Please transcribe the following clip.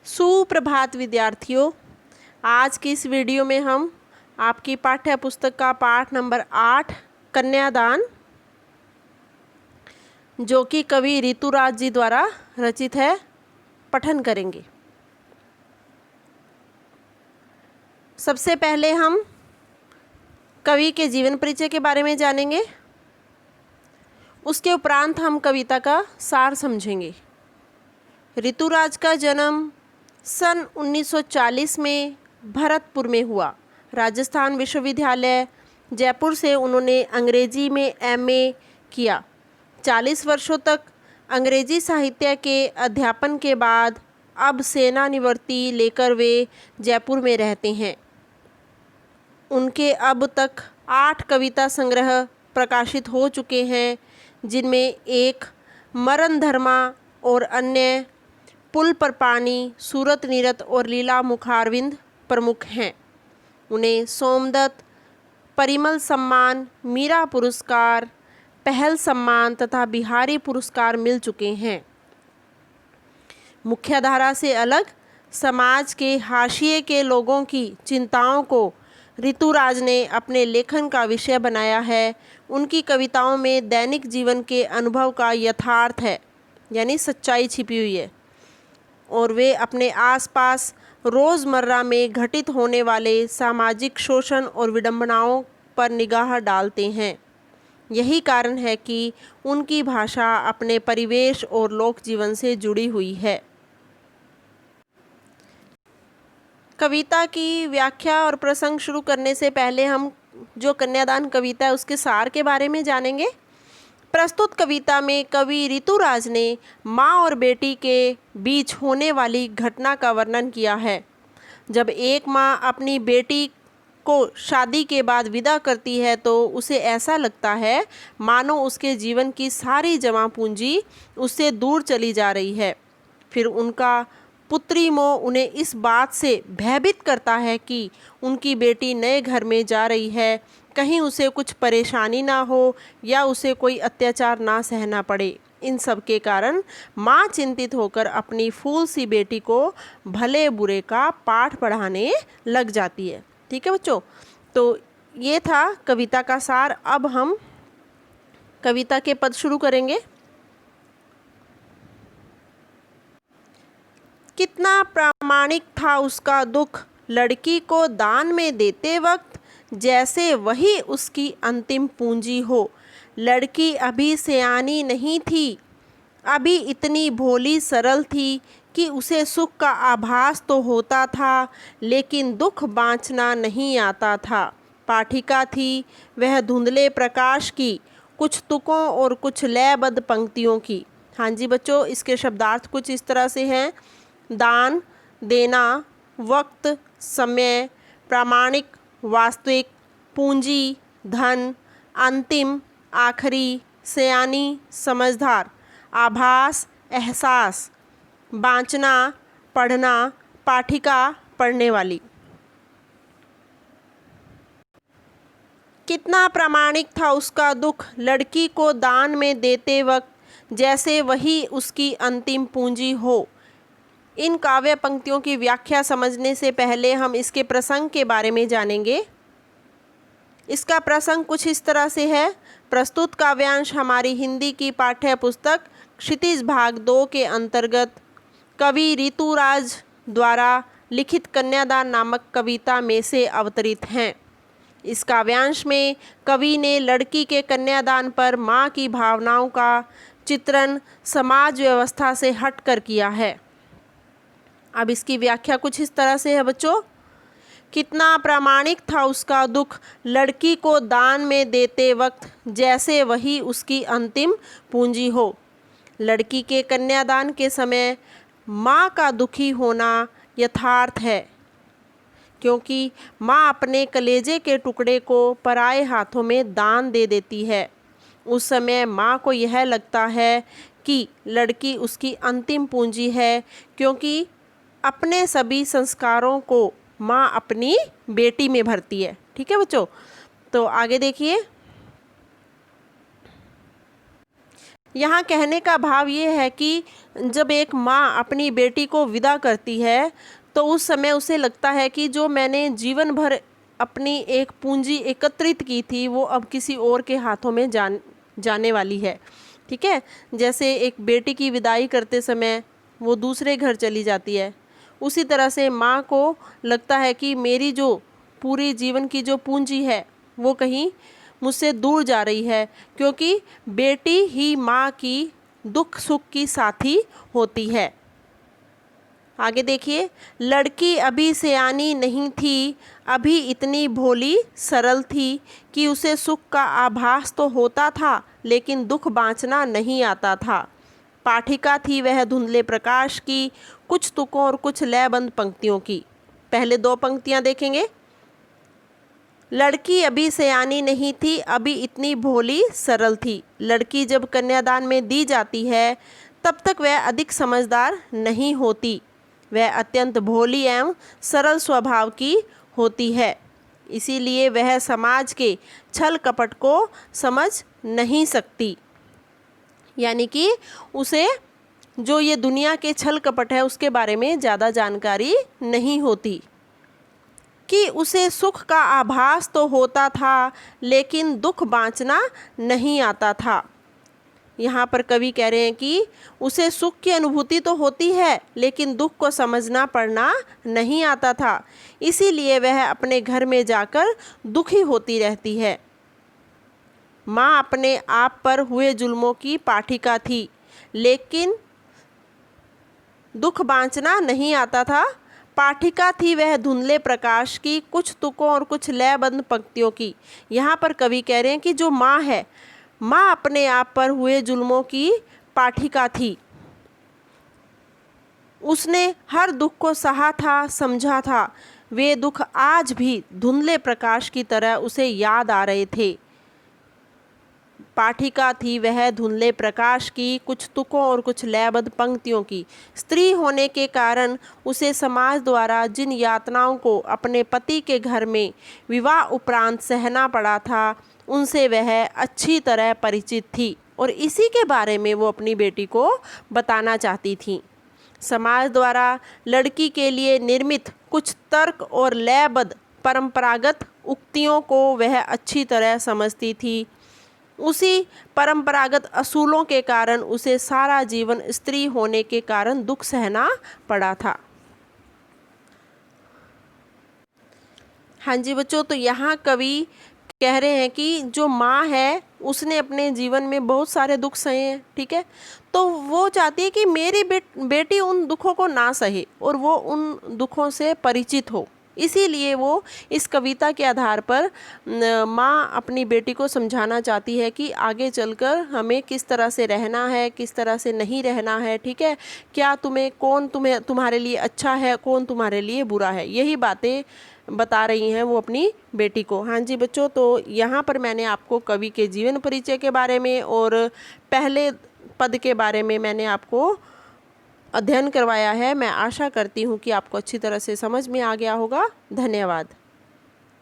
सुप्रभात विद्यार्थियों। आज की इस वीडियो में हम आपकी पाठ्य पुस्तक का पाठ नंबर 8 कन्यादान, जो कि कवि ऋतुराज जी द्वारा रचित है, पठन करेंगे। सबसे पहले हम कवि के जीवन परिचय के बारे में जानेंगे। उसके उपरांत हम कविता का सार समझेंगे। ऋतुराज का जन्म सन 1940 में भरतपुर में हुआ। राजस्थान विश्वविद्यालय जयपुर से उन्होंने अंग्रेजी में एमए किया। 40 वर्षों तक अंग्रेजी साहित्य के अध्यापन के बाद अब सेवानिवृत्ति लेकर वे जयपुर में रहते हैं। उनके अब तक 8 कविता संग्रह प्रकाशित हो चुके हैं, जिनमें एक मरण धर्मा और अन्य पुल पर पानी, सूरत नीरत और लीला मुखारविंद प्रमुख हैं। उन्हें सोमदत्त, परिमल सम्मान, मीरा पुरस्कार, पहल सम्मान तथा बिहारी पुरस्कार मिल चुके हैं। मुख्यधारा से अलग समाज के हाशिए के लोगों की चिंताओं को ऋतुराज ने अपने लेखन का विषय बनाया है। उनकी कविताओं में दैनिक जीवन के अनुभव का यथार्थ है, यानी सच्चाई छिपी हुई है, और वे अपने आसपास रोज़मर्रा में घटित होने वाले सामाजिक शोषण और विडंबनाओं पर निगाह डालते हैं। यही कारण है कि उनकी भाषा अपने परिवेश और लोक जीवन से जुड़ी हुई है। कविता की व्याख्या और प्रसंग शुरू करने से पहले हम जो कन्यादान कविता है उसके सार के बारे में जानेंगे। प्रस्तुत कविता में कवि ऋतुराज ने माँ और बेटी के बीच होने वाली घटना का वर्णन किया है। जब एक माँ अपनी बेटी को शादी के बाद विदा करती है तो उसे ऐसा लगता है मानो उसके जीवन की सारी जमा पूंजी उससे दूर चली जा रही है। फिर उनका पुत्री मोह उन्हें इस बात से भयभीत करता है कि उनकी बेटी नए घर में जा रही है, कहीं उसे कुछ परेशानी ना हो या उसे कोई अत्याचार ना सहना पड़े। इन सब के कारण माँ चिंतित होकर अपनी फूल सी बेटी को भले बुरे का पाठ पढ़ाने लग जाती है। ठीक है बच्चों, तो ये था कविता का सार। अब हम कविता के पद शुरू करेंगे। कितना प्रामाणिक था उसका दुख, लड़की को दान में देते वक्त, जैसे वही उसकी अंतिम पूंजी हो। लड़की अभी सयानी नहीं थी, अभी इतनी भोली सरल थी कि उसे सुख का आभास तो होता था, लेकिन दुख बाँचना नहीं आता था। पाठिका थी वह धुंधले प्रकाश की, कुछ तुकों और कुछ लयबद्ध पंक्तियों की। हाँ जी बच्चों, इसके शब्दार्थ कुछ इस तरह से हैं। दान, देना, वक्त, समय, प्रामाणिक, वास्तविक, पूंजी, धन, अंतिम, आखिरी, सयानी, समझदार, आभास, एहसास, बाँचना, पढ़ना, पाठिका, पढ़ने वाली। कितना प्रामाणिक था उसका दुख, लड़की को दान में देते वक्त, जैसे वही उसकी अंतिम पूंजी हो। इन काव्य पंक्तियों की व्याख्या समझने से पहले हम इसके प्रसंग के बारे में जानेंगे। इसका प्रसंग कुछ इस तरह से है। प्रस्तुत काव्यांश हमारी हिंदी की पाठ्य पुस्तक क्षितिज भाग 2 के अंतर्गत कवि ऋतुराज द्वारा लिखित कन्यादान नामक कविता में से अवतरित हैं। इस काव्यांश में कवि ने लड़की के कन्यादान पर माँ की भावनाओं का चित्रण समाज व्यवस्था से हटकर किया है। अब इसकी व्याख्या कुछ इस तरह से है बच्चों। कितना प्रामाणिक था उसका दुख, लड़की को दान में देते वक्त, जैसे वही उसकी अंतिम पूंजी हो। लड़की के कन्यादान के समय माँ का दुखी होना यथार्थ है, क्योंकि माँ अपने कलेजे के टुकड़े को पराए हाथों में दान दे देती है। उस समय माँ को यह लगता है कि लड़की उसकी अंतिम पूंजी है, क्योंकि अपने सभी संस्कारों को माँ अपनी बेटी में भरती है। ठीक है बच्चों, तो आगे देखिए। यहाँ कहने का भाव ये है कि जब एक माँ अपनी बेटी को विदा करती है तो उस समय उसे लगता है कि जो मैंने जीवन भर अपनी एक पूंजी एकत्रित की थी वो अब किसी और के हाथों में जाने वाली है। ठीक है, जैसे एक बेटी की विदाई करते समय वो दूसरे घर चली जाती है, उसी तरह से माँ को लगता है कि मेरी जो पूरी जीवन की जो पूंजी है वो कहीं मुझसे दूर जा रही है, क्योंकि बेटी ही माँ की दुख सुख की साथी होती है। आगे देखिए, लड़की अभी सयानी नहीं थी, अभी इतनी भोली सरल थी कि उसे सुख का आभास तो होता था लेकिन दुख बाँचना नहीं आता था। पाठिका थी वह धुंधले प्रकाश की, कुछ तुकों और कुछ लयबंद पंक्तियों की। पहले दो पंक्तियां देखेंगे। लड़की अभी सयानी नहीं थी, अभी इतनी भोली सरल थी। लड़की जब कन्यादान में दी जाती है तब तक वह अधिक समझदार नहीं होती, वह अत्यंत भोली एवं सरल स्वभाव की होती है, इसीलिए वह समाज के छल कपट को समझ नहीं सकती। यानी कि उसे जो ये दुनिया के छल कपट है उसके बारे में ज़्यादा जानकारी नहीं होती। कि उसे सुख का आभास तो होता था लेकिन दुख बाँचना नहीं आता था। यहाँ पर कवि कह रहे हैं कि उसे सुख की अनुभूति तो होती है लेकिन दुख को समझना पड़ना नहीं आता था, इसीलिए वह अपने घर में जाकर दुखी होती रहती है। माँ अपने आप पर हुए जुल्मों की पाठिका थी लेकिन दुख बाँचना नहीं आता था। पाठिका थी वह धुंधले प्रकाश की, कुछ तुकों और कुछ लयबंद पंक्तियों की। यहाँ पर कवि कह रहे हैं कि जो माँ है, माँ अपने आप पर हुए जुल्मों की पाठिका थी। उसने हर दुख को सहा था, समझा था। वे दुख आज भी धुंधले प्रकाश की तरह उसे याद आ रहे थे। पाठिका थी वह धुंधले प्रकाश की, कुछ तुकों और कुछ लयबद्ध पंक्तियों की। स्त्री होने के कारण उसे समाज द्वारा जिन यातनाओं को अपने पति के घर में विवाह उपरांत सहना पड़ा था, उनसे वह अच्छी तरह परिचित थी और इसी के बारे में वो अपनी बेटी को बताना चाहती थी। समाज द्वारा लड़की के लिए निर्मित कुछ तर्क और लयबद्ध परंपरागत उक्तियों को वह अच्छी तरह समझती थी। उसी परंपरागत असूलों के कारण उसे सारा जीवन स्त्री होने के कारण दुख सहना पड़ा था। हाँ जी बच्चों, तो यहाँ कवि कह रहे हैं कि जो माँ है उसने अपने जीवन में बहुत सारे दुख सहे हैं। ठीक है, तो वो चाहती है कि मेरी बेटी उन दुखों को ना सहे और वो उन दुखों से परिचित हो, इसीलिए वो इस कविता के आधार पर माँ अपनी बेटी को समझाना चाहती है कि आगे चलकर हमें किस तरह से रहना है, किस तरह से नहीं रहना है। ठीक है, क्या कौन तुम्हारे लिए अच्छा है, कौन तुम्हारे लिए बुरा है, यही बातें बता रही हैं वो अपनी बेटी को। हाँ जी बच्चों, तो यहाँ पर मैंने आपको कवि के जीवन परिचय के बारे में और पहले पद के बारे में मैंने आपको अध्ययन करवाया है। मैं आशा करती हूँ कि आपको अच्छी तरह से समझ में आ गया होगा। धन्यवाद।